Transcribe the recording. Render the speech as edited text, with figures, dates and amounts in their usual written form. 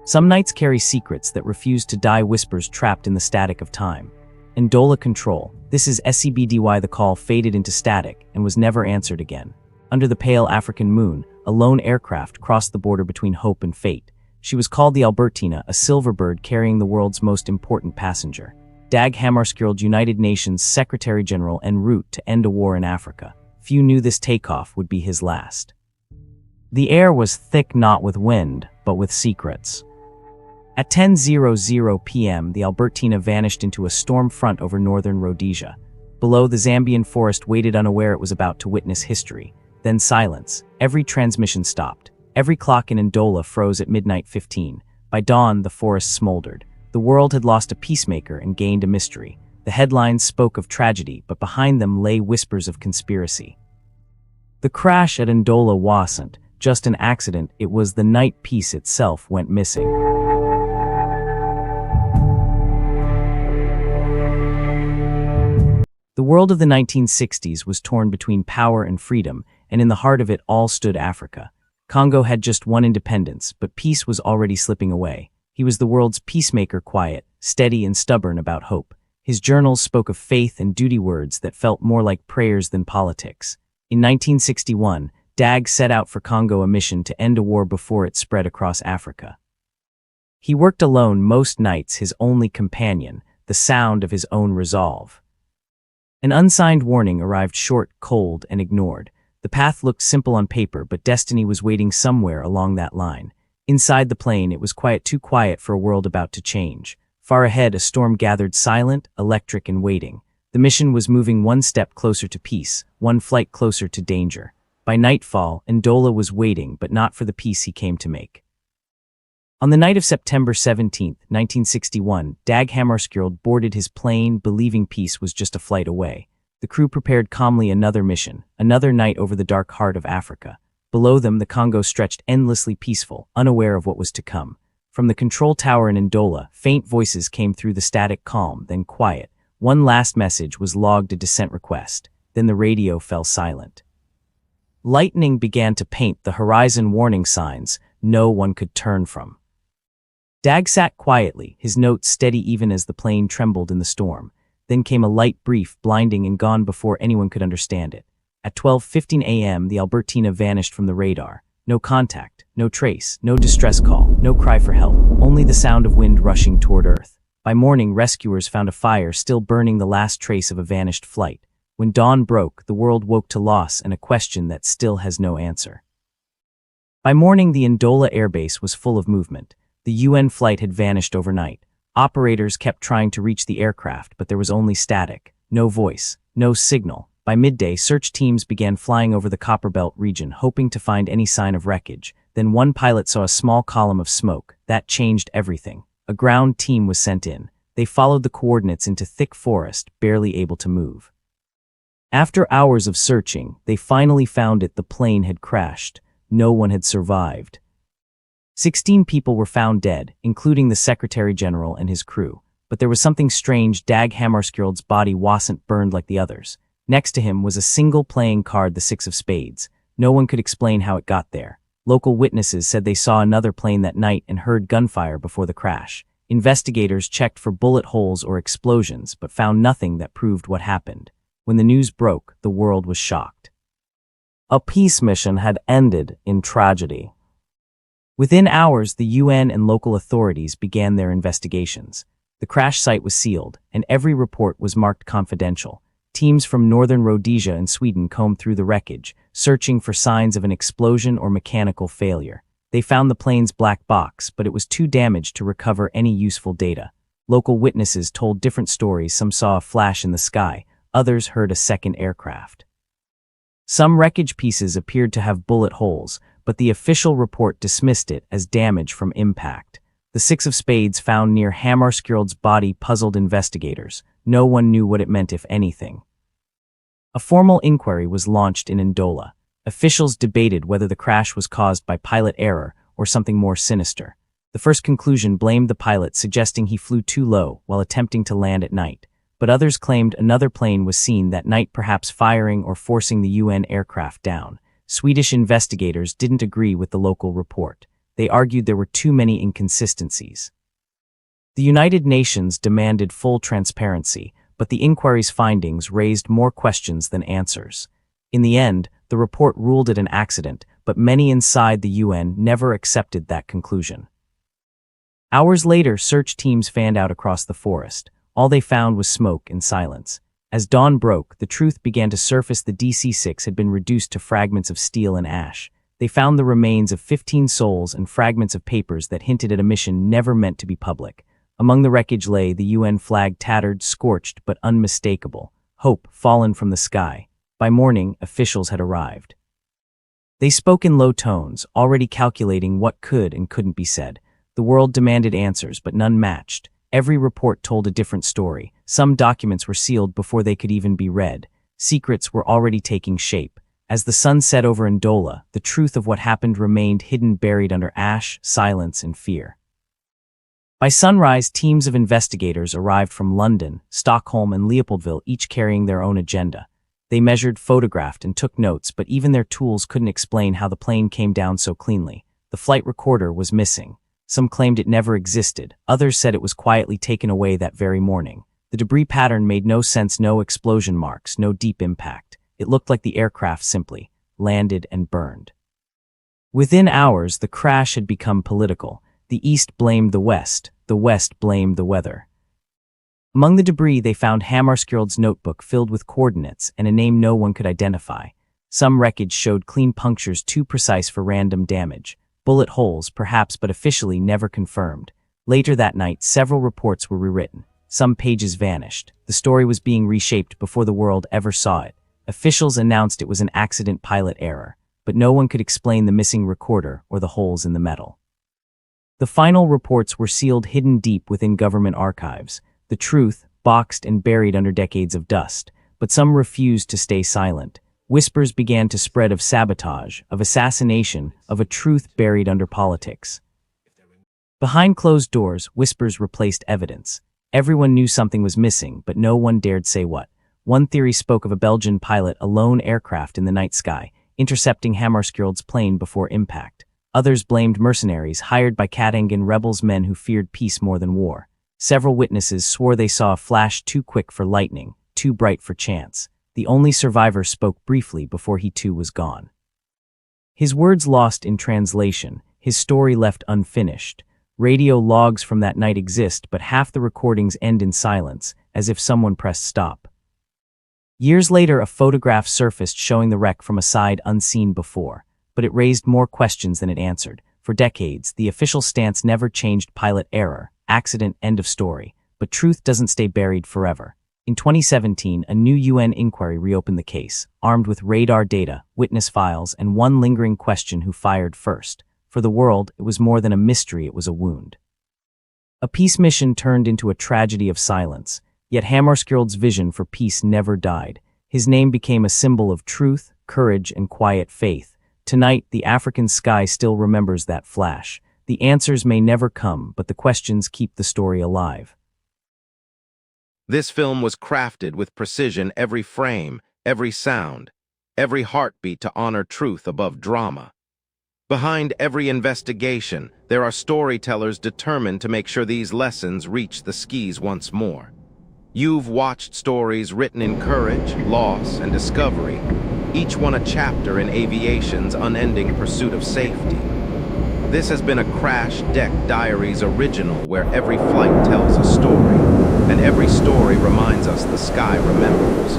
Some nights carry secrets that refuse to die, whispers trapped in the static of time. Ndola control. This is SCBDY. The call faded into static and was never answered again. Under the pale African moon, a lone aircraft crossed the border between hope and fate. She was called the Albertina, a silver bird carrying the world's most important passenger. Dag Hammarskjöld, United Nations Secretary-General en route to end a war in Africa. Few knew this takeoff would be his last. The air was thick not with wind, but with secrets. At 10:00 p.m., the Albertina vanished into a storm front over northern Rhodesia. Below, the Zambian forest waited, unaware it was about to witness history. Then silence. Every transmission stopped. Every clock in Ndola froze at midnight 15. By dawn, the forest smoldered. The world had lost a peacemaker and gained a mystery. The headlines spoke of tragedy, but behind them lay whispers of conspiracy. The crash at Ndola wasn't just an accident, it was the night peace itself went missing. The world of the 1960s was torn between power and freedom, and in the heart of it all stood Africa. Congo had just won independence, but peace was already slipping away. He was the world's peacemaker, quiet, steady, and stubborn about hope. His journals spoke of faith and duty, words that felt more like prayers than politics. In 1961, Dag set out for Congo, a mission to end a war before it spread across Africa. He worked alone most nights, his only companion, the sound of his own resolve. An unsigned warning arrived, short, cold, and ignored. The path looked simple on paper, but destiny was waiting somewhere along that line. Inside the plane, it was quiet, too quiet for a world about to change. Far ahead, a storm gathered, silent, electric, and waiting. The mission was moving one step closer to peace, one flight closer to danger. By nightfall, Ndola was waiting, but not for the peace he came to make. On the night of September 17, 1961, Dag Hammarskjöld boarded his plane, believing peace was just a flight away. The crew prepared calmly, another mission, another night over the dark heart of Africa. Below them, the Congo stretched endlessly peaceful, unaware of what was to come. From the control tower in Ndola, faint voices came through the static calm, then quiet. One last message was logged, a descent request. Then the radio fell silent. Lightning began to paint the horizon, warning signs no one could turn from. Dag sat quietly, his notes steady even as the plane trembled in the storm. Then came a light brief, blinding and gone before anyone could understand it. At 12:15 a.m., the Albertina vanished from the radar. No contact, no trace, no distress call, no cry for help, only the sound of wind rushing toward Earth. By morning, rescuers found a fire still burning, the last trace of a vanished flight. When dawn broke, the world woke to loss and a question that still has no answer. By morning, the Ndola airbase was full of movement. The UN flight had vanished overnight. Operators kept trying to reach the aircraft, but there was only static, no voice, no signal. By midday, search teams began flying over the Copperbelt region, hoping to find any sign of wreckage. Then one pilot saw a small column of smoke. That changed everything. A ground team was sent in. They followed the coordinates into thick forest, barely able to move. After hours of searching, they finally found it. The plane had crashed. No one had survived. 16 people were found dead, including the Secretary-General and his crew. But there was something strange. Dag Hammarskjöld's body wasn't burned like the others. Next to him was a single playing card, the six of spades. No one could explain how it got there. Local witnesses said they saw another plane that night and heard gunfire before the crash. Investigators checked for bullet holes or explosions, but found nothing that proved what happened. When the news broke, the world was shocked. A peace mission had ended in tragedy. Within hours, the UN and local authorities began their investigations. The crash site was sealed, and every report was marked confidential. Teams from northern Rhodesia and Sweden combed through the wreckage, searching for signs of an explosion or mechanical failure. They found the plane's black box, but it was too damaged to recover any useful data. Local witnesses told different stories. Some saw a flash in the sky, others heard a second aircraft. Some wreckage pieces appeared to have bullet holes, but the official report dismissed it as damage from impact. The six of spades found near Hammarskjöld's body puzzled investigators. No one knew what it meant, if anything. A formal inquiry was launched in Ndola. Officials debated whether the crash was caused by pilot error or something more sinister. The first conclusion blamed the pilot, suggesting he flew too low while attempting to land at night. But others claimed another plane was seen that night, perhaps firing or forcing the UN aircraft down. Swedish investigators didn't agree with the local report. They argued there were too many inconsistencies. The United Nations demanded full transparency, but the inquiry's findings raised more questions than answers. In the end, the report ruled it an accident, but many inside the UN never accepted that conclusion. Hours later, search teams fanned out across the forest. All they found was smoke and silence. As dawn broke, the truth began to surface. The DC-6 had been reduced to fragments of steel and ash. They found the remains of 15 souls and fragments of papers that hinted at a mission never meant to be public. Among the wreckage lay the UN flag, tattered, scorched, but unmistakable. Hope fallen from the sky. By morning, officials had arrived. They spoke in low tones, already calculating what could and couldn't be said. The world demanded answers, but none matched. Every report told a different story. Some documents were sealed before they could even be read. Secrets were already taking shape. As the sun set over Ndola, the truth of what happened remained hidden, buried under ash, silence, and fear. By sunrise, teams of investigators arrived from London, Stockholm, and Leopoldville, each carrying their own agenda. They measured, photographed, and took notes, but even their tools couldn't explain how the plane came down so cleanly. The flight recorder was missing. Some claimed it never existed. Others said it was quietly taken away that very morning. The debris pattern made no sense, no explosion marks, no deep impact. It looked like the aircraft simply landed and burned. Within hours, the crash had become political. The East blamed the West blamed the weather. Among the debris, they found Hammarskjöld's notebook filled with coordinates and a name no one could identify. Some wreckage showed clean punctures too precise for random damage. Bullet holes, perhaps, but officially never confirmed. Later that night, several reports were rewritten. Some pages vanished. The story was being reshaped before the world ever saw it. Officials announced it was an accident, pilot error, but no one could explain the missing recorder or the holes in the metal. The final reports were sealed, hidden deep within government archives. The truth, boxed and buried under decades of dust. But some refused to stay silent. Whispers began to spread of sabotage, of assassination, of a truth buried under politics. Behind closed doors, whispers replaced evidence. Everyone knew something was missing, but no one dared say what. One theory spoke of a Belgian pilot, a lone aircraft in the night sky, intercepting Hammarskjöld's plane before impact. Others blamed mercenaries hired by Katangan rebels, men who feared peace more than war. Several witnesses swore they saw a flash too quick for lightning, too bright for chance. The only survivor spoke briefly before he too was gone. His words lost in translation, his story left unfinished. Radio logs from that night exist, but half the recordings end in silence, as if someone pressed stop. Years later, a photograph surfaced showing the wreck from a side unseen before, but it raised more questions than it answered. For decades, the official stance never changed: pilot error, accident, end of story. But truth doesn't stay buried forever. In 2017, a new UN inquiry reopened the case, armed with radar data, witness files, and one lingering question: who fired first? For the world, it was more than a mystery, it was a wound. A peace mission turned into a tragedy of silence, yet Hammarskjöld's vision for peace never died. His name became a symbol of truth, courage, and quiet faith. Tonight, the African sky still remembers that flash. The answers may never come, but the questions keep the story alive. This film was crafted with precision, every frame, every sound, every heartbeat to honor truth above drama. Behind every investigation, there are storytellers determined to make sure these lessons reach the skis once more. You've watched stories written in courage, loss, and discovery, each one a chapter in aviation's unending pursuit of safety. This has been a Crash Deck Diaries original, where every flight tells a story, and every story reminds us the sky remembers.